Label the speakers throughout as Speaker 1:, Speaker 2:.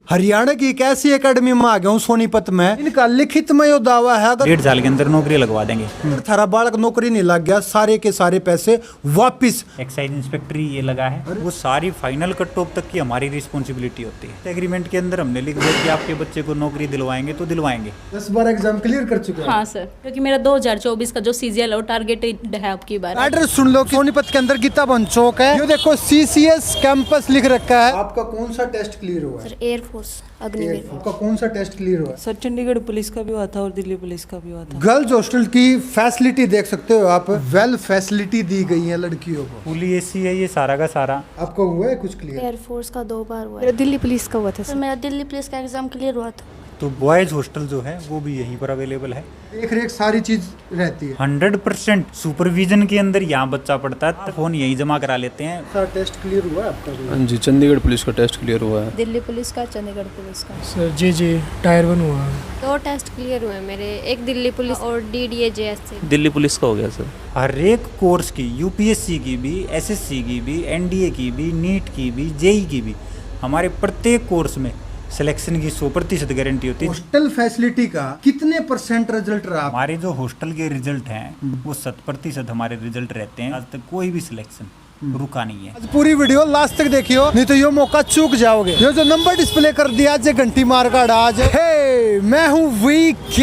Speaker 1: हरियाणा की एक ऐसी एकेडमी में आ गया हूँ सोनीपत में। इनका लिखित में यो दावा है अगर
Speaker 2: 1.5 साल के अंदर नौकरी लगवा देंगे।
Speaker 1: थारा बालक नौकरी नहीं लग गया सारे के सारे पैसे वापिस।
Speaker 2: एक्साइज इंस्पेक्टर ये लगा है, वो सारी फाइनल कट ऑफ तक की हमारी रिस्पॉन्सिबिलिटी होती है। एग्रीमेंट के अंदर हमने लिख दिया कि आपके बच्चे को नौकरी दिलवाएंगे तो दिलवाएंगे।
Speaker 1: 10 बार एग्जाम क्लियर कर चुके हैं।
Speaker 3: हाँ सर, क्योंकि मेरा 2024 का जो सीजीएल है वो टारगेटेड है आपकी बार।
Speaker 1: एड्रेस सुन लो, सोनीपत के अंदर गीता भवन चौक है। ये देखो CCS कैंपस लिख रखा है। आपका कौन सा टेस्ट क्लियर हुआ है?
Speaker 3: Sir air force Agniveer.
Speaker 1: आपका कौन सा टेस्ट क्लियर हुआ है?
Speaker 4: सर चंडीगढ़ पुलिस का भी हुआ था और दिल्ली पुलिस का भी हुआ था।
Speaker 1: गर्ल्स हॉस्टल की फैसिलिटी देख सकते हो आप, वेल फैसिलिटी दी गई है लड़कियों को।
Speaker 2: फुली एसी है ये सारा का सारा।
Speaker 1: आपका हुआ है कुछ क्लियर?
Speaker 3: एयरफोर्स का 2 बार हुआ है।
Speaker 4: मेरा दिल्ली पुलिस का हुआ था
Speaker 3: सर
Speaker 4: सर।
Speaker 3: मेरा दिल्ली पुलिस का एग्जाम क्लियर हुआ था।
Speaker 2: तो बॉयज हॉस्टल जो है वो भी यहीं पर अवेलेबल है।
Speaker 1: देख रेख सारी चीज रहती है।
Speaker 2: 100% सुपरविजन के अंदर यहाँ बच्चा पढ़ता है, फोन यहीं जमा करा लेते हैं।
Speaker 1: सारा टेस्ट क्लियर हुआ है आपका?
Speaker 5: हाँ जी, चंडीगढ़ पुलिस का टेस्ट क्लियर हुआ है।
Speaker 3: दिल्ली पुलिस का, चंडीगढ़ पुलिस का।
Speaker 6: सर जी टायर 1 हुआ।
Speaker 7: 2 टेस्ट क्लियर हुए मेरे, एक दिल्ली पुलिस और DDA-JS से।
Speaker 5: दिल्ली पुलिस का हो गया सर।
Speaker 2: हर एक कोर्स की, UPSC की भी, SSC की भी, NDA की भी, नीट की भी, JEE की भी, हमारे प्रत्येक कोर्स में सिलेक्शन की 100% गारंटी होती है।
Speaker 1: हॉस्टल फैसिलिटी का कितने % रिजल्ट रहा?
Speaker 2: हमारे जो हॉस्टल के रिजल्ट हैं वो 100% हमारे रिजल्ट रहते हैं। आज तक कोई भी सिलेक्शन रुका नहीं है।
Speaker 1: आज पूरी वीडियो लास्ट तक देखियो, नहीं तो ये मौका चूक जाओगे। ये जो नंबर डिस्प्ले कर दिया जे घंटी मार का आज। हे, मैं हूँ VK,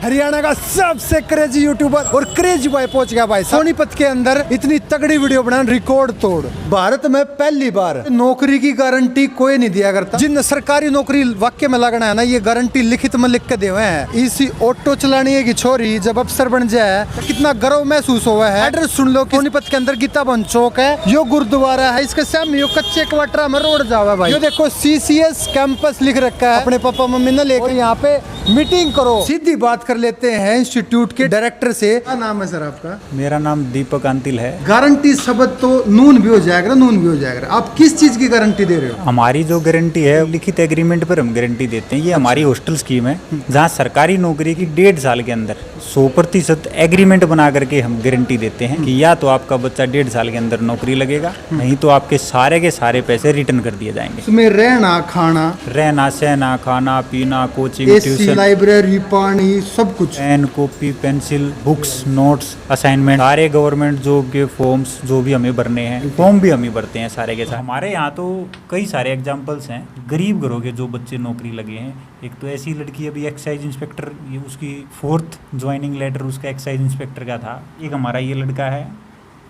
Speaker 1: हरियाणा का सबसे क्रेजी यूट्यूबर और क्रेजी बॉय पहुंच गया भाई सोनीपत के अंदर। इतनी तगड़ी वीडियो बनाना रिकॉर्ड तोड़। भारत में पहली बार नौकरी की गारंटी कोई नहीं दिया करता। जिन सरकारी नौकरी वाक्य में लगना है ना, ये गारंटी लिखित में लिख के दे हुए हैं। इसी ऑटो चलाने की छोरी जब अफसर बन जाए तो कितना गर्व महसूस हुआ है। एड्रेस सुन लो, सोनीपत के अंदर गीता भवन चौक है। यो गुरुद्वारा है, इसके सामने यो कच्चे क्वार्टर में रोड जावा भाई। यो देखो CCS कैंपस लिख रखा है। अपने पापा मम्मी ने लेकर यहाँ पे मीटिंग करो। सीधी बात कर लेते हैं इंस्टीट्यूट के डायरेक्टर से। क्या नाम है सर आपका?
Speaker 2: मेरा नाम दीपक अंतिल है।
Speaker 1: गारंटी शब्द तो नून भी हो जाएगा, नून भी हो जाएगा। आप किस चीज की गारंटी दे रहे हो?
Speaker 2: हमारी जो गारंटी है लिखित एग्रीमेंट पर हम गारंटी देते हैं। ये हमारी हॉस्टल स्कीम है जहाँ सरकारी नौकरी की 1.5 साल के अंदर 100% एग्रीमेंट बना करके हम गारंटी देते हैं कि या तो आपका बच्चा 1.5 साल के अंदर नौकरी लगेगा, नहीं तो आपके सारे के सारे पैसे रिटर्न कर दिए जाएंगे।
Speaker 1: उसमें रहना, खाना,
Speaker 2: रहना, सहना, खाना पीना, कोचिंग,
Speaker 1: AC,
Speaker 2: ट्यूशन,
Speaker 1: लाइब्रेरी, पानी, सब कुछ।
Speaker 2: Pen, copy, pencil, books, notes, assignment, सारे गवर्नमेंट जॉब के फॉर्म्स जो भी हमें भरने हैं, फॉर्म भी हम ही भरते हैं सारे के साथ। हमारे यहाँ तो कई सारे एग्जाम्पल्स हैं गरीब घरों के जो बच्चे नौकरी लगे हैं। एक तो ऐसी लड़की अभी एक्साइज इंस्पेक्टर, ये उसकी 4th ज्वाइनिंग लेटर उसका एक्साइज इंस्पेक्टर का था। एक हमारा ये लड़का है,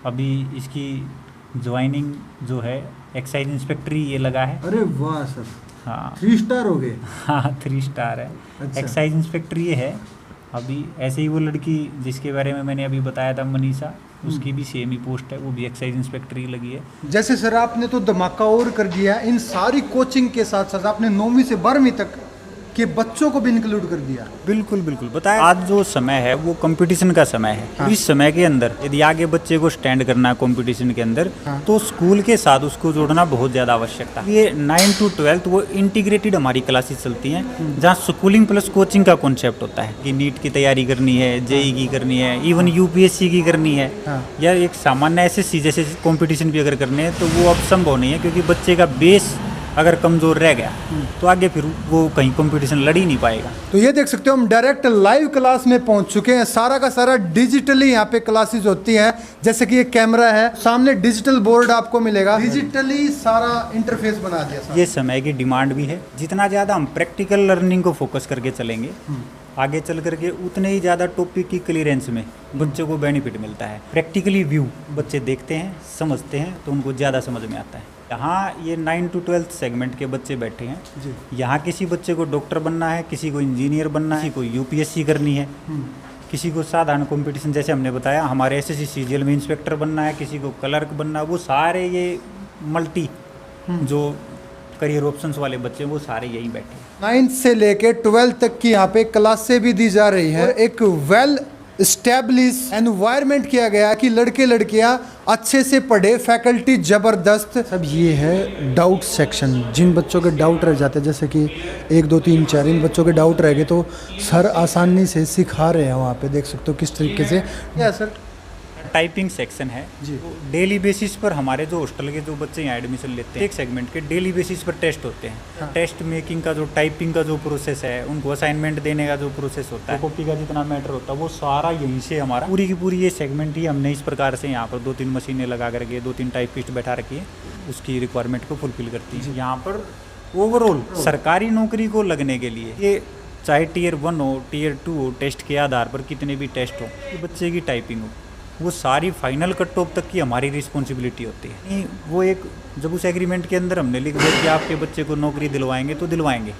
Speaker 2: अभी इसकी ज्वाइनिंग जो है एक्साइज इंस्पेक्टर ही ये लगा है।
Speaker 1: अरे वाह सर,
Speaker 2: हाँ
Speaker 1: 3 स्टार हो गए।
Speaker 2: हाँ 3 स्टार है।
Speaker 1: अच्छा।
Speaker 2: एक्साइज इंस्पेक्टर ये है। अभी ऐसे ही वो लड़की जिसके बारे में मैंने अभी बताया था, मनीषा, उसकी भी सेम ही पोस्ट है, वो भी एक्साइज इंस्पेक्टर ही लगी है।
Speaker 1: जैसे सर आपने तो धमाका और कर दिया, इन सारी कोचिंग के साथ साथ आपने 9वीं से 12वीं तक के बच्चों को भी इंक्लूड कर दिया।
Speaker 2: बिल्कुल बिल्कुल बताया। आज जो समय है वो कंपटीशन का समय है।
Speaker 1: हाँ।
Speaker 2: इस समय के अंदर यदि आगे बच्चे को स्टैंड करना है कंपटीशन के अंदर,
Speaker 1: हाँ।
Speaker 2: तो स्कूल के साथ उसको जोड़ना बहुत ज़्यादा आवश्यक था। ये 9 to 12 वो इंटीग्रेटेड हमारी क्लासेस चलती हैं, जहाँ स्कूलिंग प्लस कोचिंग का कॉन्सेप्ट होता है कि नीट की तैयारी करनी है, JEE की करनी है, इवन UPSC की करनी है,
Speaker 1: हाँ।
Speaker 2: या एक सामान्य SSC जैसे कॉम्पिटिशन भी अगर करने हैं तो वो अब संभव नहीं है, क्योंकि बच्चे का बेस अगर कमज़ोर रह गया तो आगे फिर वो कहीं कंपटीशन लड़ ही नहीं पाएगा।
Speaker 1: तो ये देख सकते हो हम डायरेक्ट लाइव क्लास में पहुंच चुके हैं। सारा का सारा डिजिटली यहाँ पे क्लासेस होती हैं। जैसे कि ये कैमरा है, सामने डिजिटल बोर्ड आपको मिलेगा, डिजिटली सारा इंटरफेस बना दिया सारा।
Speaker 2: ये समय की डिमांड भी है। जितना ज़्यादा हम प्रैक्टिकल लर्निंग को फोकस करके चलेंगे, आगे चल करके उतने ही ज़्यादा टॉपिक की क्लियरेंस में बच्चों को बेनिफिट मिलता है। प्रैक्टिकली व्यू बच्चे देखते हैं, समझते हैं, तो उनको ज़्यादा समझ में आता है। यहाँ ये 9 to 12 सेगमेंट के बच्चे बैठे हैं। यहाँ किसी बच्चे को डॉक्टर बनना है, किसी को इंजीनियर बनना है, किसी को UPSC करनी है, किसी को साधारण कंपटीशन जैसे हमने बताया हमारे SSC CGL में इंस्पेक्टर बनना है, किसी को क्लर्क बनना है। वो सारे ये मल्टी जो करियर ऑप्शंस वाले बच्चे वो सारे यहीं बैठे हैं।
Speaker 1: 9th से लेके 12th तक की यहाँ पे क्लासें भी दी जा रही है। एक वेल स्टैब्लिश एनवायरनमेंट किया गया कि लड़के लड़कियां अच्छे से पढ़े, फैकल्टी जबरदस्त। सब ये है डाउट सेक्शन। जिन बच्चों के डाउट रह जाते हैं, जैसे कि 1 2 3 4 इन बच्चों के डाउट रह गए तो सर आसानी से सिखा रहे हैं। वहाँ पे देख सकते हो किस तरीके से। क्या सर
Speaker 2: टाइपिंग सेक्शन है
Speaker 1: जी।
Speaker 2: तो डेली बेसिस पर हमारे जो हॉस्टल के जो बच्चे यहाँ एडमिशन लेते हैं एक सेगमेंट के डेली बेसिस पर टेस्ट होते हैं।
Speaker 1: हाँ।
Speaker 2: टेस्ट मेकिंग का जो टाइपिंग का जो प्रोसेस है, उनको असाइनमेंट देने का जो प्रोसेस होता है, कॉपी का जितना मैटर होता है, वो सारा यहीं से हमारा पूरी की पूरी ये सेगमेंट ही हमने इस प्रकार से यहाँ पर 2-3 मशीनें लगा करके 2-3 टाइपिस्ट बैठा रखी है, उसकी रिक्वायरमेंट को फुलफिल करती है। यहाँ पर ओवरऑल सरकारी नौकरी को लगने के लिए ये चाहे टियर 1 हो, टियर 2 हो, टेस्ट के आधार पर कितने भी टेस्ट हो, ये बच्चे की टाइपिंग हो, वो सारी फाइनल कट ऑफ तक की हमारी रिस्पॉन्सिबिलिटी होती है। नहीं, वो एक जब उस एग्रीमेंट के अंदर हमने लिख दिया कि आपके बच्चे को नौकरी दिलवाएंगे तो दिलवाएंगे,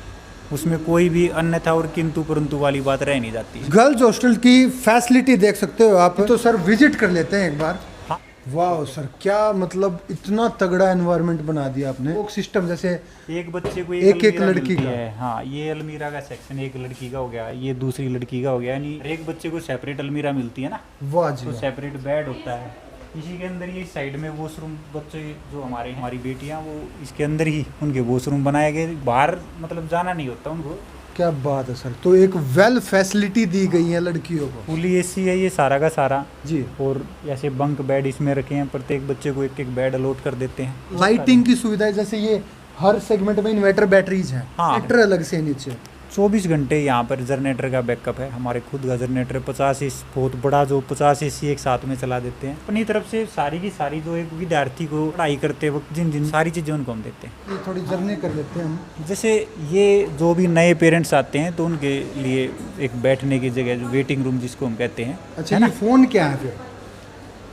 Speaker 2: उसमें कोई भी अन्यथा और किंतु परंतु वाली बात रह नहीं जाती है।
Speaker 1: गर्ल्स हॉस्टल की फैसिलिटी देख सकते हो आप, तो सर विजिट कर लेते हैं एक बार।
Speaker 2: हाँ।
Speaker 1: वाह सर, क्या मतलब इतना तगड़ा एनवायरनमेंट बना दिया आपने। वो सिस्टम जैसे
Speaker 2: एक बच्चे को
Speaker 1: एक
Speaker 2: अलमीरा
Speaker 1: लड़की
Speaker 2: मिलती
Speaker 1: का।
Speaker 2: है। हाँ, ये अलमीरा का सेक्शन एक लड़की का हो गया, ये दूसरी लड़की का हो गया, यानी हर एक बच्चे को सेपरेट अलमीरा मिलती है ना,
Speaker 1: वाह जी
Speaker 2: तो
Speaker 1: वाह।
Speaker 2: सेपरेट बेड होता है। इसी के अंदर ये साइड में वॉशरूम, बच्चे जो हमारी बेटियां वो इसके अंदर ही उनके वॉशरूम बनाए गए, बाहर मतलब जाना नहीं होता उनको।
Speaker 1: क्या बात है सर, तो एक वेल फैसिलिटी दी गई है लड़कियों को।
Speaker 2: फुली एसी है ये सारा का सारा
Speaker 1: जी।
Speaker 2: और ऐसे बंक बेड इसमें रखे हैं, प्रत्येक बच्चे को एक एक बेड अलॉट कर देते हैं।
Speaker 1: लाइटिंग की सुविधा है, जैसे ये हर सेगमेंट में इन्वर्टर बैटरीज हैं।
Speaker 2: हाँ।
Speaker 1: मीटर अलग से नीचे
Speaker 2: 24 घंटे यहाँ पर जनरेटर का बैकअप है, हमारे खुद का जनरेटर 50 एसी बहुत बड़ा, जो 50 एसी एक साथ में चला देते हैं। अपनी तरफ से सारी की सारी जो एक विद्यार्थी को पढ़ाई करते वक्त जिन जिन सारी चीज़ें उनको हम देते हैं।
Speaker 1: ये थोड़ी जर्नी कर लेते हैं हम।
Speaker 2: जैसे ये जो भी नए पेरेंट्स आते हैं तो उनके लिए एक बैठने की जगह, जो वेटिंग रूम जिसको हम कहते हैं।
Speaker 1: अच्छा, ये फोन क्या है फिर?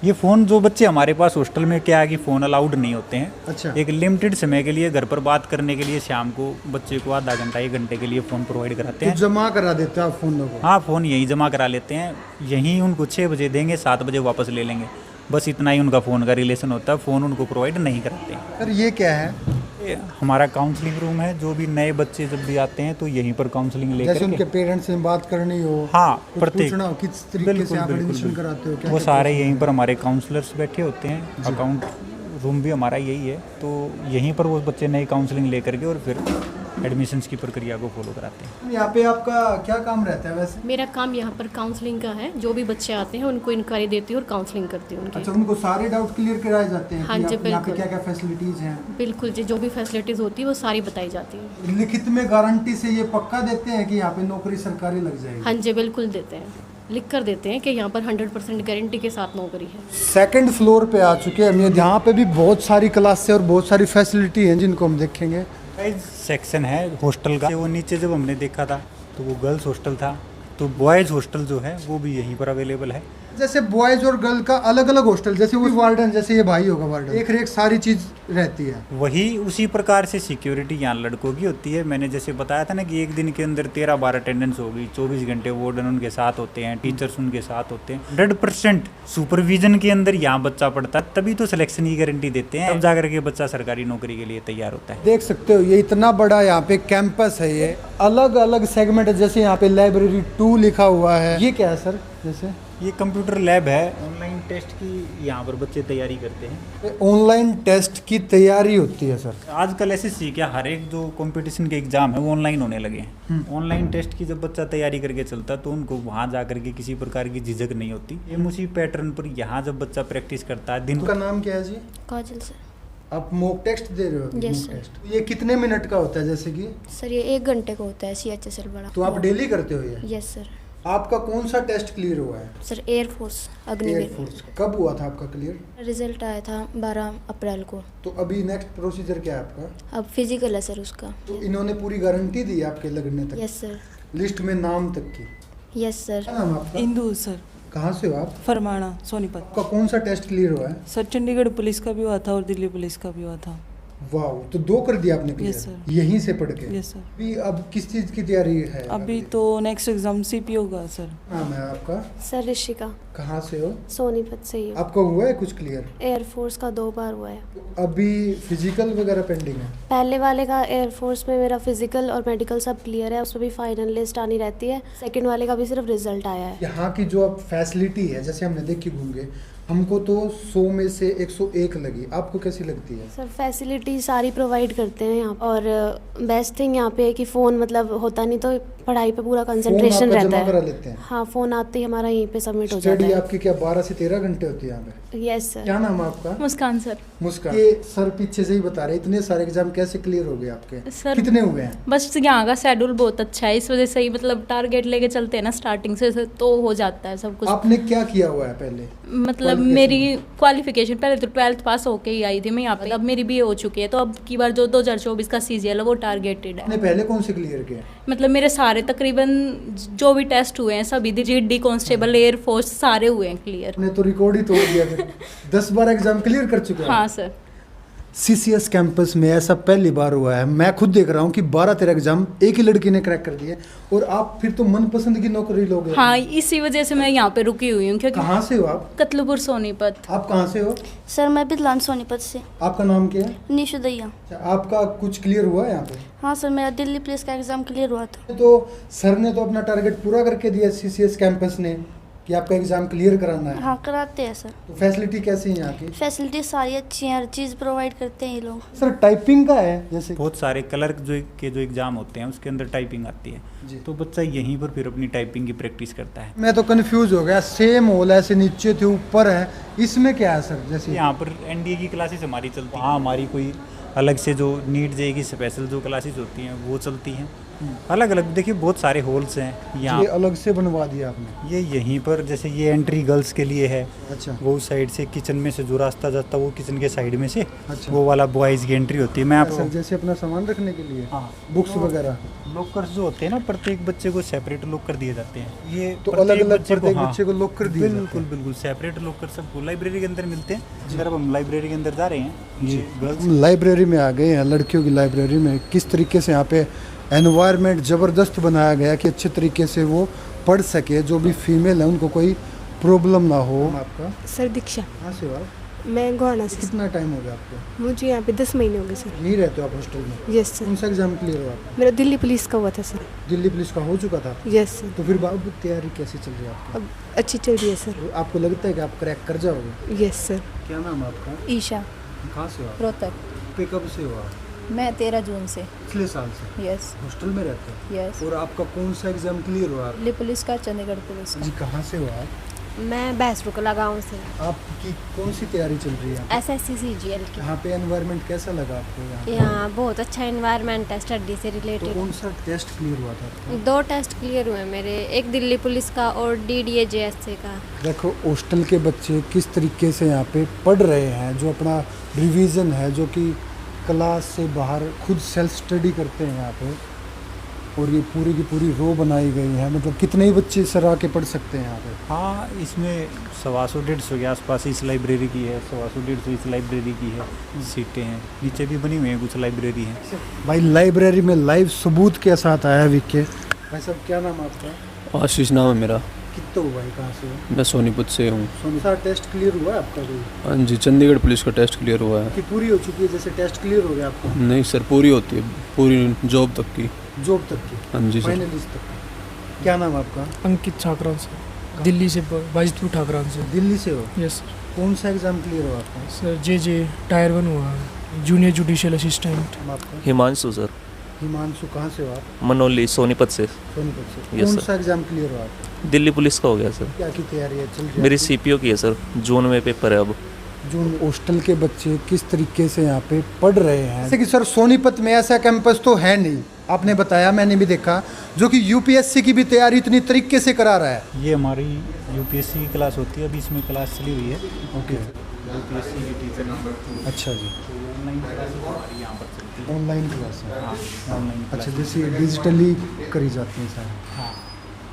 Speaker 2: ये फ़ोन जो बच्चे हमारे पास हॉस्टल में क्या है कि फ़ोन अलाउड नहीं होते हैं।
Speaker 1: अच्छा।
Speaker 2: एक लिमिटेड समय के लिए घर पर बात करने के लिए शाम को बच्चे को आधा घंटा 1 घंटे के लिए फ़ोन प्रोवाइड कराते
Speaker 1: तो
Speaker 2: हैं।
Speaker 1: जमा करा देते हैं आप फोनों को?
Speaker 2: हाँ, फ़ोन यहीं जमा करा लेते हैं, यहीं उनको 6 बजे देंगे, 7 बजे वापस ले लेंगे, बस इतना ही उनका फ़ोन का रिलेशन होता है। फ़ोन उनको प्रोवाइड नहीं कराते हैं।
Speaker 1: सर ये क्या है?
Speaker 2: ये हमारा काउंसलिंग रूम है, जो भी नए बच्चे जब भी आते हैं तो यहीं पर काउंसलिंग
Speaker 1: जैसे
Speaker 2: लेकर
Speaker 1: उनके पेरेंट्स से बात करनी हो,
Speaker 2: हाँ,
Speaker 1: कुछ
Speaker 2: प्रत्येक
Speaker 1: पूछना हो, किस तरीके से आप एडमिशन कराते हो, क्या
Speaker 2: वो
Speaker 1: क्या
Speaker 2: सारे यहीं पर हमारे काउंसलर्स बैठे होते हैं। अकाउंट रूम भी हमारा यही है, तो यहीं पर वो बच्चे नई काउंसलिंग लेकर के और फिर एडमिशन्स की प्रक्रिया को फॉलो कराते हैं।
Speaker 1: यहाँ पे आपका क्या काम रहता है वैसे?
Speaker 3: मेरा काम यहाँ पर काउंसलिंग का है, जो भी बच्चे आते हैं उनको इंक्वायरी देती हूँ और काउंसलिंग करती हूँ
Speaker 1: अच्छा,
Speaker 3: उनकी।
Speaker 1: उनको सारे डाउट क्लियर कराए जाते हैं?
Speaker 3: हाँ
Speaker 1: कि
Speaker 3: जी,
Speaker 1: यहाँ पे
Speaker 3: बिल्कुल।
Speaker 1: क्या क्या फैसिलिटीज हैं?
Speaker 3: बिल्कुल जी, जो भी फैसिलिटीज़ होती है वो सारी बताई जाती है।
Speaker 1: लिखित में गारंटी से ये पक्का देते हैं कि यहाँ पे नौकरी सरकारी लग जाएगी?
Speaker 3: हाँ जी, बिल्कुल देते हैं, लिख कर देते हैं कि यहाँ पर 100% गारंटी के साथ नौकरी है।
Speaker 1: सेकंड फ्लोर पे आ चुके हैं हम। यहाँ पे भी बहुत सारी क्लासें और बहुत सारी फैसिलिटी हैं जिनको हम देखेंगे।
Speaker 2: सेक्शन है हॉस्टल का, वो नीचे जब हमने देखा था तो वो गर्ल्स हॉस्टल था, तो बॉयज़ हॉस्टल जो है वो भी यहीं पर अवेलेबल है।
Speaker 1: जैसे बॉयज और गर्ल का अलग अलग हॉस्टल, जैसे वो वार्डन, जैसे ये भाई होगा वार्डन, एक रेख सारी चीज रहती है।
Speaker 2: वही उसी प्रकार से सिक्योरिटी यहाँ लड़कों की होती है। मैंने जैसे बताया था ना कि एक दिन के अंदर 13-12 अटेंडेंस होगी, 24 घंटे वार्डन उनके साथ होते हैं, टीचर्स उनके साथ होते हैं, 100% सुपरविजन के अंदर यहाँ बच्चा पढ़ता है, तभी तो सिलेक्शन की गारंटी देते हैं, तब जाकर के बच्चा सरकारी नौकरी के लिए तैयार होता है।
Speaker 1: देख सकते हो ये इतना बड़ा यहाँ पे कैंपस है, ये अलग अलग सेगमेंट है। जैसे यहाँ पे लाइब्रेरी 2 लिखा हुआ है, ये क्या है सर? जैसे
Speaker 2: ये कंप्यूटर लैब है, ऑनलाइन टेस्ट की यहाँ पर बच्चे तैयारी करते हैं।
Speaker 1: ऑनलाइन टेस्ट की तैयारी होती है सर?
Speaker 2: आजकल एसएससी क्या हर एक जो कंपटीशन के एग्जाम है वो ऑनलाइन होने लगे हैं। ऑनलाइन टेस्ट की जब बच्चा तैयारी करके चलता है तो उनको वहाँ जा करके किसी प्रकार की झिझक नहीं होती। ये उसी पैटर्न पर यहाँ जब बच्चा प्रैक्टिस करता है दिन
Speaker 1: उनका नाम क्या है जी?
Speaker 7: काजल सर।
Speaker 1: आप मॉक टेस्ट दे रहे हो?
Speaker 7: Yes,
Speaker 1: mock
Speaker 7: sir.
Speaker 1: test। ये कितने मिनट का होता है जैसे कि?
Speaker 7: सर ये 1 घंटे का होता है, CHSL वाला।
Speaker 1: तो आप डेली करते हो ये?
Speaker 7: Yes sir.
Speaker 1: आपका कौन सा टेस्ट क्लियर हुआ है?
Speaker 7: Sir air force Agniveer.
Speaker 1: एयरफोर्स। कब हुआ था आपका क्लियर?
Speaker 7: रिजल्ट आया था 12 अप्रैल को।
Speaker 1: तो अभी नेक्स्ट प्रोसीजर क्या है आपका?
Speaker 7: अब फिजिकल है सर उसका।
Speaker 1: तो इन्होंने पूरी गारंटी दी आपके लगने तक?
Speaker 7: Yes sir.
Speaker 1: लिस्ट में नाम तक की?
Speaker 7: Yes sir.
Speaker 1: क्या नाम आपका?
Speaker 4: इंदू सर,
Speaker 1: कहाँ से हो आप?
Speaker 4: फरमाना सोनीपत।
Speaker 1: आपका कौन सा टेस्ट क्लियर हुआ है?
Speaker 4: सर चंडीगढ़ पुलिस का भी हुआ था और दिल्ली पुलिस का भी हुआ था।
Speaker 1: वाह, तो 2 कर दिया आपने क्लियर?
Speaker 4: Yes, sir.
Speaker 1: यहीं से पढ़ के?
Speaker 4: Yes sir.
Speaker 1: अभी अब किस चीज़ की तैयारी है?
Speaker 4: अभी तो नेक्स्ट एग्जाम CP होगा सर।
Speaker 1: नाम है आपका?
Speaker 7: सर ऋषिका,
Speaker 1: कहाँ से हो?
Speaker 7: सोनीपत से ही हूँ।
Speaker 1: आपका हुआ है कुछ क्लियर?
Speaker 7: एयरफोर्स का 2 बार हुआ है।
Speaker 1: अभी फिजिकल वगैरह पेंडिंग है?
Speaker 7: पहले वाले का एयरफोर्स में मेरा फिजिकल और मेडिकल सब क्लियर है, उसमें भी फाइनल लिस्ट आनी रहती है। सेकंड वाले का भी सिर्फ रिजल्ट आया है।
Speaker 1: यहाँ की जो अब फैसिलिटी है, जैसे हमने देखी घूम के, हमको तो 100 में से 101 लगी, आपको कैसी लगती है?
Speaker 7: सर फैसिलिटी सारी प्रोवाइड करते हैं यहाँ, और बेस्ट थिंग यहाँ पे है कि फ़ोन मतलब होता नहीं तो पढ़ाई पे पूरा कंसंट्रेशन
Speaker 1: आपका
Speaker 7: रहता
Speaker 1: जमा करा
Speaker 7: है।
Speaker 1: लेते हैं?
Speaker 7: हाँ, फ़ोन आते ही हमारा यहीं पे सबमिट हो जाता
Speaker 1: स्टडी
Speaker 7: है।
Speaker 1: आपकी क्या 12 से 13 घंटे होती है यहाँ पे?
Speaker 7: Yes sir.
Speaker 1: क्या नाम है आपका?
Speaker 8: मुस्कान सर।
Speaker 1: मुस्कान। ये सर पीछे से ही बता रहे इतने सारे एग्जाम कैसे क्लियर हो गए आपके?
Speaker 8: सर
Speaker 1: कितने हुए हैं?
Speaker 8: बस यहाँ का शेड्यूल बहुत अच्छा है, इस वजह से ही मतलब टारगेट लेके चलते हैं ना स्टार्टिंग से तो हो जाता है सब कुछ।
Speaker 1: आपने क्या किया हुआ है पहले?
Speaker 8: मतलब मेरी क्वालिफिकेशन पहले तो 12th पास होके ही आई थी मैं यहाँ पे, अब मेरी BA हो चुकी है, तो अब की बार जो 2024 का CGL है वो टारगेटेड है।
Speaker 1: आपने पहले कौन से क्लियर किया?
Speaker 8: मतलब मेरे सारे तकरीबन जो भी टेस्ट हुए हैं सभी GD कांस्टेबल एयर फोर्स सारे हुए हैं क्लियर।
Speaker 1: आपने तो रिकॉर्ड ही तोड़ दिया फिर। 10-12 एग्जाम क्लियर कर चुके हैं?
Speaker 8: हाँ सर।
Speaker 1: CCS कैंपस में ऐसा पहली बार हुआ है, मैं खुद देख रहा हूँ कि 12-13 एग्जाम एक ही लड़की ने क्रैक कर दिए, और आप फिर तो मनपसंद की नौकरी लोगे।
Speaker 8: हाँ, इसी वजह से मैं यहाँ पे रुकी हुई हूँ क्योंकि
Speaker 1: कहाँ से हो आप?
Speaker 8: कतलुपुर सोनीपत।
Speaker 1: आप कहाँ से हो?
Speaker 9: सर मैं बिदलान सोनीपत से।
Speaker 1: आपका नाम क्या है?
Speaker 9: निशु दैया।
Speaker 1: अच्छा, आपका कुछ क्लियर हुआ है यहाँ पे?
Speaker 9: हाँ सर, मेरा दिल्ली पुलिस का एग्ज़ाम क्लियर हुआ था।
Speaker 1: तो सर ने तो अपना टारगेट पूरा करके दिया CCS कैंपस ने कि आपका एग्जाम क्लियर कराना है।
Speaker 9: हाँ, कराते हैं सर।
Speaker 1: तो फैसिलिटी कैसी है यहाँ की?
Speaker 9: फैसिलिटी सारी अच्छी हैं, हर चीज़ प्रोवाइड करते हैं ये लोग।
Speaker 1: सर टाइपिंग का है जैसे?
Speaker 2: बहुत सारे क्लर्क जो एग्ज़ाम होते हैं उसके अंदर टाइपिंग आती है
Speaker 1: जी।
Speaker 2: तो बच्चा यहीं पर फिर अपनी टाइपिंग की प्रैक्टिस करता है।
Speaker 1: मैं तो कंफ्यूज हो गया, सेम होल ऐसे नीचे थे ऊपर है, इसमें क्या है सर? जैसे
Speaker 2: यहाँ पर NDA की क्लासेस हमारी चलती हैं। हाँ, हमारी कोई अलग से जो नीट JEE की स्पेशल जो क्लासेस होती हैं वो चलती हैं अलग अलग। देखिए बहुत सारे हॉल्स हैं यहाँ।
Speaker 1: ये अलग से बनवा दिया आपने?
Speaker 2: ये यहीं पर जैसे ये एंट्री गर्ल्स के लिए है।
Speaker 1: अच्छा।
Speaker 2: वो साइड से किचन में से जो रास्ता जाता है वो किचन के साइड में से
Speaker 1: अच्छा।
Speaker 2: वो वाला बॉयज़ की एंट्री होती है। मैं
Speaker 1: सर
Speaker 2: आपको
Speaker 1: जैसे अपना सामान रखने के लिए?
Speaker 2: हाँ,
Speaker 1: बुक्स वगैरह?
Speaker 2: लॉकर्स जो होते हैं ना, प्रत्येक बच्चे को सेपरेट लॉकर दिए जाते हैं। ये
Speaker 1: तो अलग अलग प्रत्येक
Speaker 2: हाँ,
Speaker 1: बच्चे को लॉकर दिए जाते हैं?
Speaker 2: बिल्कुल बिल्कुल सेपरेट लॉकर सबको लाइब्रेरी के अंदर मिलते हैं। अगर अब हम लाइब्रेरी के अंदर जा रहे हैं, ये गर्ल्स
Speaker 1: लाइब्रेरी में आ गए हैं, लड़कियों की लाइब्रेरी में। किस तरीके से यहाँ पे एनवायरनमेंट ज़बरदस्त बनाया गया कि अच्छे तरीके से वो पढ़ सके, जो भी फीमेल है उनको कोई प्रॉब्लम ना हो। आपका?
Speaker 10: सर दीक्षा।
Speaker 1: कहाँ से हो आप?
Speaker 10: मैं गोहाना से।
Speaker 1: कितना टाइम हो गया आपको?
Speaker 10: मुझे यहाँ पे 10 महीने हो गए सर।
Speaker 1: यहीं रहते हो आप हॉस्टल में?
Speaker 10: Yes sir.
Speaker 1: कौन सा एग्जाम क्लियर हुआ आपका?
Speaker 10: मेरा दिल्ली पुलिस का हुआ था सर।
Speaker 1: दिल्ली पुलिस का हो चुका था?
Speaker 10: Yes sir.
Speaker 1: तो फिर बाबू तैयारी कैसी चल रही है आपकी?
Speaker 10: अब अच्छी चल रही है सर।
Speaker 1: तो आपको लगता है कि आप क्रैक कर जाओगे?
Speaker 10: Yes sir.
Speaker 1: क्या नाम है आपका?
Speaker 8: ईशा
Speaker 1: कहाँ से हो आप?
Speaker 8: रोहतक।
Speaker 1: पे कब से हो आप?
Speaker 8: मैं 13 जून से।
Speaker 1: पिछले साल से?
Speaker 8: यस
Speaker 1: हॉस्टल में रहते हो?
Speaker 8: यस।
Speaker 1: और आपका कौन सा एग्जाम क्लियर हुआ?
Speaker 8: दिल्ली पुलिस का, चंडीगढ़ पुलिस
Speaker 1: जी कहाँ से हो आप?
Speaker 7: मैं भैंसरुकला गाँव से।
Speaker 1: आपकी कौन सी तैयारी चल रही है?
Speaker 7: SSC CGL की।
Speaker 1: यहाँ पे एनवायरनमेंट कैसा लगा आपको यहाँ?
Speaker 7: यहाँ बहुत अच्छा एनवायरनमेंट है स्टडी से
Speaker 1: तो
Speaker 7: रिलेटेड।
Speaker 1: कौन सा टेस्ट क्लियर हुआ था आपका?
Speaker 7: 2 टेस्ट क्लियर हुए मेरे, एक दिल्ली पुलिस का और DDA JSA का।
Speaker 1: देखो हॉस्टल के बच्चे किस तरीके से यहाँ पे पढ़ रहे हैं, जो अपना रिवीजन है, जो कि क्लास से बाहर खुद सेल्फ स्टडी करते हैं यहाँ पे, और ये पूरी की पूरी रो बनाई गई है। मतलब कितने ही बच्चे सर आके पढ़ सकते हैं यहाँ पे?
Speaker 2: हाँ, इसमें 125-150 के आसपास इस लाइब्रेरी की है, 125-150 इस लाइब्रेरी की है। सीटें हैं नीचे भी बनी हुई हैं, कुछ लाइब्रेरी हैं।
Speaker 1: भाई लाइब्रेरी में लाइव सबूत के साथ आया विके। भाई साहब क्या नाम है आपका?
Speaker 5: आशीष नाम है मेरा।
Speaker 1: कितना हुआ है, कहाँ से हो?
Speaker 5: मैं सोनीपत से हूँ।
Speaker 1: सोनीपत टेस्ट क्लियर हुआ है आपका कोई?
Speaker 5: हाँ जी, चंडीगढ़ पुलिस का टेस्ट क्लियर हुआ है।
Speaker 1: कि पूरी हो चुकी है, जैसे टेस्ट क्लियर हो गया आपका?
Speaker 5: नहीं सर, पूरी होती है, पूरी जॉब तक की।
Speaker 1: जॉब तक की?
Speaker 5: हाँ जी सर।
Speaker 1: फाइनलिस्ट तक की। क्या नाम है आपका?
Speaker 6: अंकित ठाकरान से। दिल्ली से, बाजितपुर ठाकरान से।
Speaker 1: दिल्ली से हो?
Speaker 6: Yes sir.
Speaker 1: कौन सा एग्जाम क्लियर हुआ आपका?
Speaker 6: सर JJ टायर 1 हुआ है, जूनियर जुडिशियल असिस्टेंट।
Speaker 1: आपका?
Speaker 5: हिमांशु सर।
Speaker 1: हिमांशु कहाँ से हो आप?
Speaker 5: मनोली सोनीपत से।
Speaker 1: सोनीपत से।
Speaker 5: Yes,
Speaker 1: कौन
Speaker 5: sir.
Speaker 1: सा एग्जाम क्लियर हुआ आपका?
Speaker 5: दिल्ली पुलिस का हो गया सर।
Speaker 1: क्या की तैयारी है चल रही है?
Speaker 5: मेरी CPO की है सर, जून में पेपर है अब।
Speaker 1: जो हॉस्टल के बच्चे किस तरीके से यहाँ पे पढ़ रहे हैं, जैसे कि सर सोनीपत में ऐसा कैंपस तो है नहीं, आपने बताया, मैंने भी देखा, जो कि UPSC की भी तैयारी इतनी तरीके से करा रहा है।
Speaker 2: ये हमारी UPSC की क्लास होती है, अभी इसमें क्लास चली हुई है।
Speaker 1: ओके।
Speaker 2: UPSC की टीचर हैं।
Speaker 1: अच्छा जी।
Speaker 2: ऑनलाइन क्लास हमारी यहाँ पर चलती है।
Speaker 1: ऑनलाइन क्लास है?
Speaker 2: हाँ, ऑनलाइन
Speaker 1: अच्छा,
Speaker 2: क्लास।
Speaker 1: जैसे डिजिटली करी जाती है सारी?
Speaker 2: हाँ,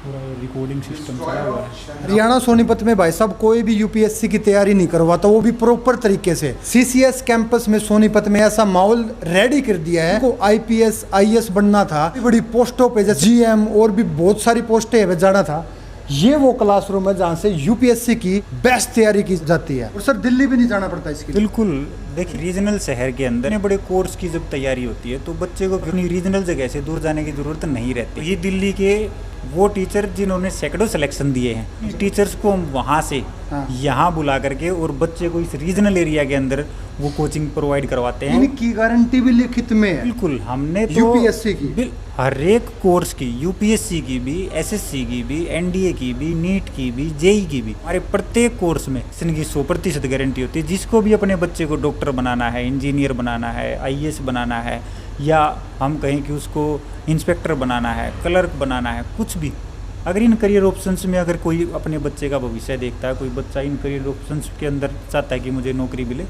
Speaker 2: पूरा रिकॉर्डिंग सिस्टम चला हुआ है।
Speaker 1: हरियाणा सोनीपत में भाई साहब कोई भी UPSC की तैयारी नहीं करवाता, वो भी प्रॉपर तरीके से। CCS कैंपस में सोनीपत में ऐसा माहौल रेडी कर दिया है। उनको IPS IAS बनना था, बड़ी पोस्टों पे जैसे GM और भी बहुत सारी पोस्टें है जाना था। ये वो क्लासरूम है जहाँ से UPSC की बेस्ट तैयारी की जाती है। और सर दिल्ली भी नहीं जाना पड़ता इसके लिए?
Speaker 2: बिल्कुल। देखिए रीजनल शहर के अंदर बड़े कोर्स की जब तैयारी होती है तो बच्चे को अपनी रीजनल जगह से दूर जाने की ज़रूरत नहीं रहती। ये दिल्ली के वो टीचर जिन्होंने सैकड़ों सिलेक्शन दिए हैं, इस टीचर्स को हम वहाँ से यहाँ बुला करके और बच्चे को इस रीजनल एरिया के अंदर वो कोचिंग प्रोवाइड करवाते हैं।
Speaker 1: इनकी गारंटी भी लिखित में है।
Speaker 2: बिल्कुल, हमने तो
Speaker 1: यूपीएससी की
Speaker 2: हर एक कोर्स की, यूपीएससी की भी, एसएससी की भी, एनडीए की भी, नीट की भी, जेई की भी, हमारे प्रत्येक कोर्स में इनकी 100% गारंटी होती है। जिसको भी अपने बच्चे को डॉक्टर बनाना है, इंजीनियर बनाना है, आईएएस बनाना है, या हम कहें कि उसको इंस्पेक्टर बनाना है, क्लर्क बनाना है, कुछ भी, अगर इन करियर ऑप्शंस में अगर कोई अपने बच्चे का भविष्य देखता है, कोई बच्चा इन करियर ऑप्शंस के अंदर चाहता है कि मुझे नौकरी मिले,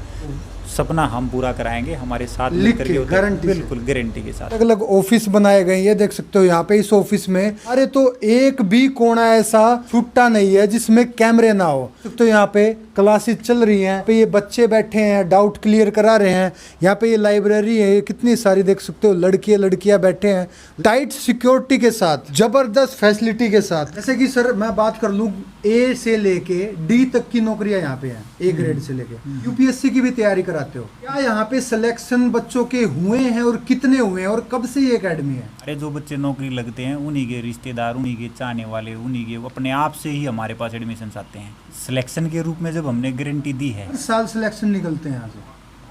Speaker 2: सपना हम पूरा कराएंगे हमारे साथ मिलकर के,
Speaker 1: गारंटी,
Speaker 2: बिल्कुल गारंटी के साथ।
Speaker 1: अलग अलग ऑफिस बनाए गए, ये देख सकते हो यहाँ पे इस ऑफिस में। अरे तो एक भी कोना ऐसा छुट्टा नहीं है जिसमें कैमरे ना हो। तो यहाँ पे क्लासेस चल रही हैं, पे ये बच्चे बैठे हैं, डाउट क्लियर करा रहे हैं। यहाँ पे ये लाइब्रेरी है, कितनी सारी देख सकते हो लड़कियां बैठे हैं, टाइट सिक्योरिटी के साथ, जबरदस्त फैसिलिटी के साथ। जैसे कि सर मैं बात कर लूँ, ए से लेके डी तक की नौकरियां यहाँ पे हैं, ए ग्रेड से लेके। यूपीएससी की भी तैयारी कराते हो क्या? यहाँ पे सिलेक्शन बच्चों के हुए हैं और कितने हुए हैं और कब से ये एकेडमी है?
Speaker 2: अरे जो बच्चे नौकरी लगते हैं उन्हीं के रिश्तेदार, उन्हीं के चाहने वाले, उन्हीं के अपने आप से ही हमारे पास एडमिशन आते हैं। सिलेक्शन के रूप में जब हमने गारंटी दी है,
Speaker 1: हर साल सिलेक्शन निकलते हैं यहाँ से?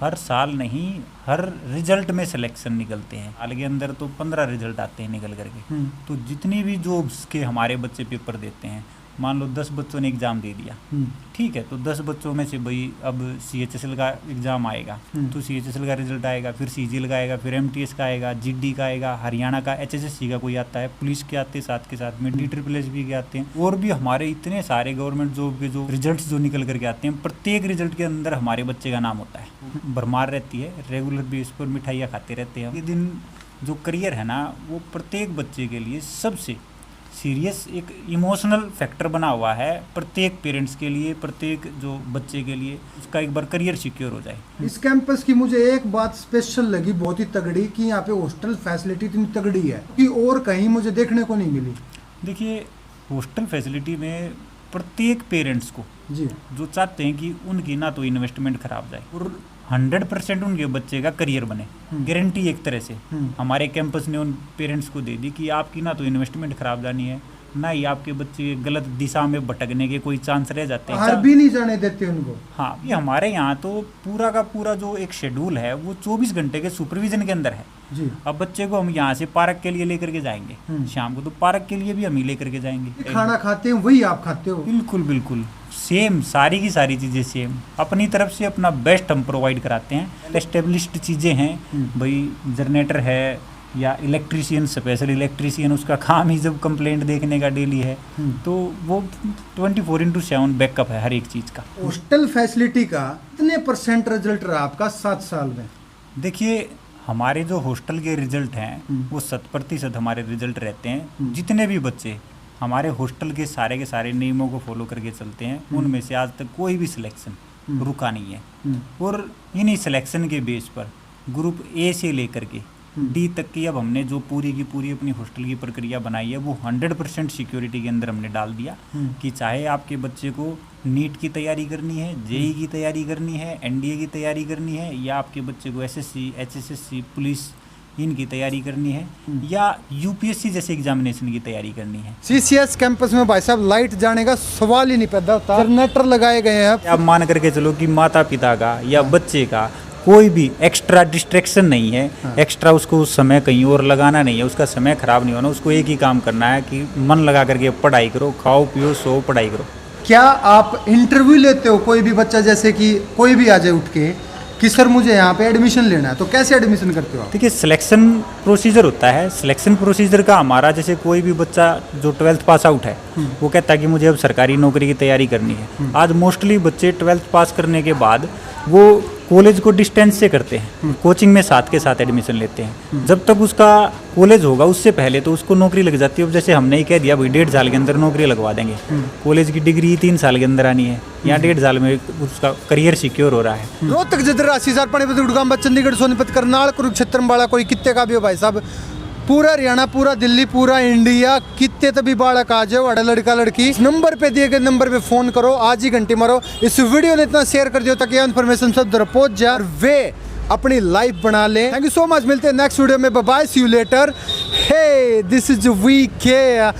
Speaker 2: हर साल नहीं, हर रिजल्ट में सिलेक्शन निकलते हैं। साल के अंदर तो 15 रिजल्ट आते हैं निकल करके। तो जितनी भी जॉब्स के हमारे बच्चे पेपर देते हैं, मान लो 10 बच्चों ने एग्ज़ाम दे दिया, ठीक है, तो 10 बच्चों में से भाई अब CHSL का एग्ज़ाम आएगा, तो CHSL का रिजल्ट आएगा, फिर CGL का आएगा, फिर MTS का आएगा, GD का आएगा, हरियाणा का HSSC का कोई आता है, पुलिस के आते हैं साथ के साथ में, DSSS के आते हैं, और भी हमारे इतने सारे गवर्नमेंट जॉब के जो रिजल्ट जो निकल करके आते हैं, प्रत्येक रिजल्ट के अंदर हमारे बच्चे का नाम होता है। भरमार रहती है, रेगुलर बेस पर मिठाइयाँ खाते रहते हैं। ये दिन जो करियर है ना, वो प्रत्येक बच्चे के लिए सबसे सीरियस एक इमोशनल फैक्टर बना हुआ है, प्रत्येक पेरेंट्स के लिए, प्रत्येक जो बच्चे के लिए, उसका एक बार करियर सिक्योर हो जाए।
Speaker 1: इस कैंपस की मुझे एक बात स्पेशल लगी, बहुत ही तगड़ी, कि यहाँ पे हॉस्टल फैसिलिटी इतनी तगड़ी है कि और कहीं मुझे देखने को नहीं मिली।
Speaker 2: देखिए, हॉस्टल फैसिलिटी में प्रत्येक पेरेंट्स को
Speaker 1: जी
Speaker 2: जो चाहते हैं कि उनकी ना तो इन्वेस्टमेंट खराब जाए और 100% उनके बच्चे का करियर बने, गारंटी एक तरह से हमारे कैंपस ने उन पेरेंट्स को दे दी कि आपकी ना तो इन्वेस्टमेंट खराब जानी है, ना ही आपके बच्चे गलत दिशा में भटकने के कोई चांस रह जाते हैं।
Speaker 1: बाहर भी नहीं जाने देते उनको।
Speaker 2: हाँ, ये हमारे यहाँ तो पूरा का पूरा जो एक शेड्यूल है वो 24 घंटे के सुपरविजन के अंदर है
Speaker 1: जी।
Speaker 2: अब बच्चे को हम यहाँ से पार्क के लिए लेकर के जाएंगे, शाम को तो पार्क के लिए भी हम ही लेकर के जाएंगे।
Speaker 1: खाना खाते हैं वही आप खाते हो?
Speaker 2: बिल्कुल बिल्कुल सेम, सारी की सारी चीज़ें सेम, अपनी तरफ से अपना बेस्ट हम प्रोवाइड कराते हैं। एस्टेब्लिश्ड चीज़ें हैं भाई, जनरेटर है या इलेक्ट्रीशियन, स्पेशल इलेक्ट्रीशियन, उसका काम ही जब कंप्लेंट देखने का डेली है, तो वो 24/7 बैकअप है हर एक चीज़ का।
Speaker 1: हॉस्टल फैसिलिटी का कितने % रिजल्ट रहा आपका 7 साल में?
Speaker 2: देखिए, हमारे जो हॉस्टल के रिजल्ट हैं वो 100% हमारे रिजल्ट रहते हैं। जितने भी बच्चे हमारे हॉस्टल के सारे नियमों को फॉलो करके चलते हैं, उनमें से आज तक कोई भी सिलेक्शन रुका नहीं है। और इन्हीं सिलेक्शन के बेस पर ग्रुप ए से लेकर के डी तक की अब हमने जो पूरी की पूरी अपनी हॉस्टल की प्रक्रिया बनाई है वो 100% सिक्योरिटी के अंदर हमने डाल दिया कि चाहे आपके बच्चे को नीट की तैयारी करनी है, जेई की तैयारी करनी है, एनडीए की तैयारी करनी है, या आपके बच्चे को एसएससी, एचएसएससी, पुलिस इनकी तैयारी करनी है, या यूपीएससी जैसे एग्जामिनेशन की तैयारी करनी है।
Speaker 1: सीसीएस कैंपस में भाई साहब लाइट जाने का सवाल ही नहीं पैदा होता, जनरेटर लगाए गए हैं।
Speaker 2: आप मान करके चलो कि माता पिता का या बच्चे का कोई भी एक्स्ट्रा डिस्ट्रैक्शन नहीं है, एक्स्ट्रा उसको समय कहीं और लगाना नहीं है, उसका समय खराब नहीं होना, उसको एक ही काम करना है कि मन लगा करके पढ़ाई करो, खाओ पियो सो पढ़ाई करो।
Speaker 1: क्या आप इंटरव्यू लेते हो? कोई भी बच्चा जैसे कि कोई भी आ जाए उठ के कि सर मुझे यहाँ पे एडमिशन लेना है, तो कैसे एडमिशन करते हो आप?
Speaker 2: देखिए, सिलेक्शन प्रोसीजर होता है। सिलेक्शन प्रोसीजर का हमारा, जैसे कोई भी बच्चा जो 12th पास आउट है वो कहता है कि मुझे अब सरकारी नौकरी की तैयारी करनी है। आज मोस्टली बच्चे 12th पास करने के बाद वो कॉलेज को डिस्टेंस से करते हैं, कोचिंग में साथ के साथ एडमिशन लेते हैं। जब तक उसका कॉलेज होगा उससे पहले तो उसको नौकरी लग जाती है। अब जैसे हमने ही कह दिया भाई 1.5 साल के अंदर नौकरी लगवा देंगे, कॉलेज की डिग्री 3 साल के अंदर आनी है, या 1.5 साल में उसका करियर सिक्योर हो रहा है।
Speaker 1: रोहतक, जदरा, सीसार, पानीपत, गुड़गांव, चंडीगढ़, सोनीपत, करनाल, कुरुक्षेत्र, अम्बाड़ा, कोई कितने का भी हो भाई साहब, पूरा हरियाणा, पूरा दिल्ली, पूरा इंडिया, कितने तभी बालक आ जाओ, अड़ा लड़का लड़की, इस नंबर पे दिए गए नंबर पे फोन करो, आज ही घंटी मारो। इस वीडियो ने इतना शेयर कर दियो ताकि यह इन्फॉर्मेशन सब तरफ पहुंच जाए और वे अपनी लाइफ बना ले। थैंक यू सो मच, मिलते हैं नेक्स्ट वीडियो में, bye bye, see you later. Hey, this is V के।